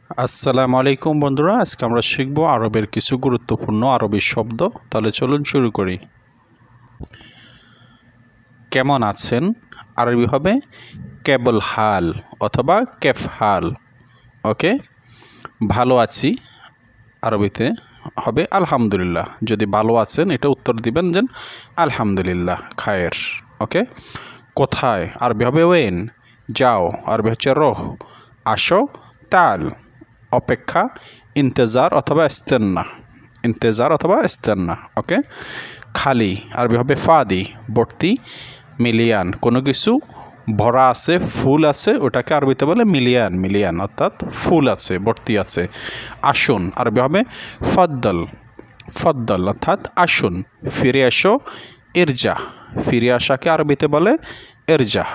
আসসালামু আলাইকুম বন্ধুরা, আজকে আমরা শিখব আরবের কিছু গুরুত্বপূর্ণ আরবি শব্দ। তাহলে চলুন শুরু করি। কেমন আছেন আরবি হবে কেবল হাল অথবা কেফ হাল। ওকে, ভালো আছি আরবিতে হবে আলহামদুলিল্লাহ। যদি ভালো আছেন এটা উত্তর দিবেন যে আলহামদুলিল্লাহ খায়ের। ওকে, কোথায় আরবি হবে ওয়েন। যাও আরবি হচ্ছে রোহ। আসো তাল। অপেক্ষা ইন্তেজার অথবা ইস্তেন্না, ইন্তেজার অথবা ইস্তেন্না। ওকে, খালি আরবি হবে ফাদি। ভর্তি মিলিয়ান, কোনো কিছু ভরা আছে ফুল আছে ওটাকে আরবিতে বলে মিলিয়ান, মিলিয়ান অর্থাৎ ফুল আছে ভর্তি আছে। আসুন আরবি হবে ফদ্দল, ফদ্দল অর্থাৎ আসুন। ফিরে এসো ইরজা, ফিরে আসাকে আরবিতে বলে ইরজা।